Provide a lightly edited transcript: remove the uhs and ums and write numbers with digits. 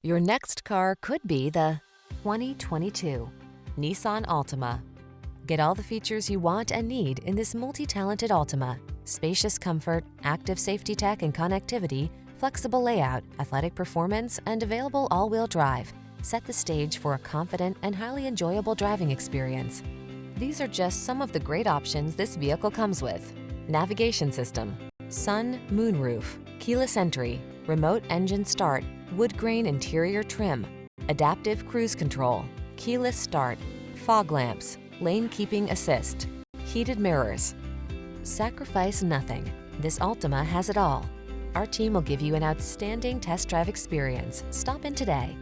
Your next car could be the 2022 Nissan Altima. Get all the features you want and need in this multi-talented Altima. Spacious comfort, active safety tech and connectivity, flexible layout, athletic performance, and available all-wheel drive set the stage for a confident and highly enjoyable driving experience. These are just some of the great options this vehicle comes with: navigation system, sun, moonroof, keyless entry, remote engine start, wood grain interior trim, adaptive cruise control, keyless start, fog lamps, lane keeping assist, heated mirrors. Sacrifice nothing. This Altima has it all. Our team will give you an outstanding test drive experience. Stop in today.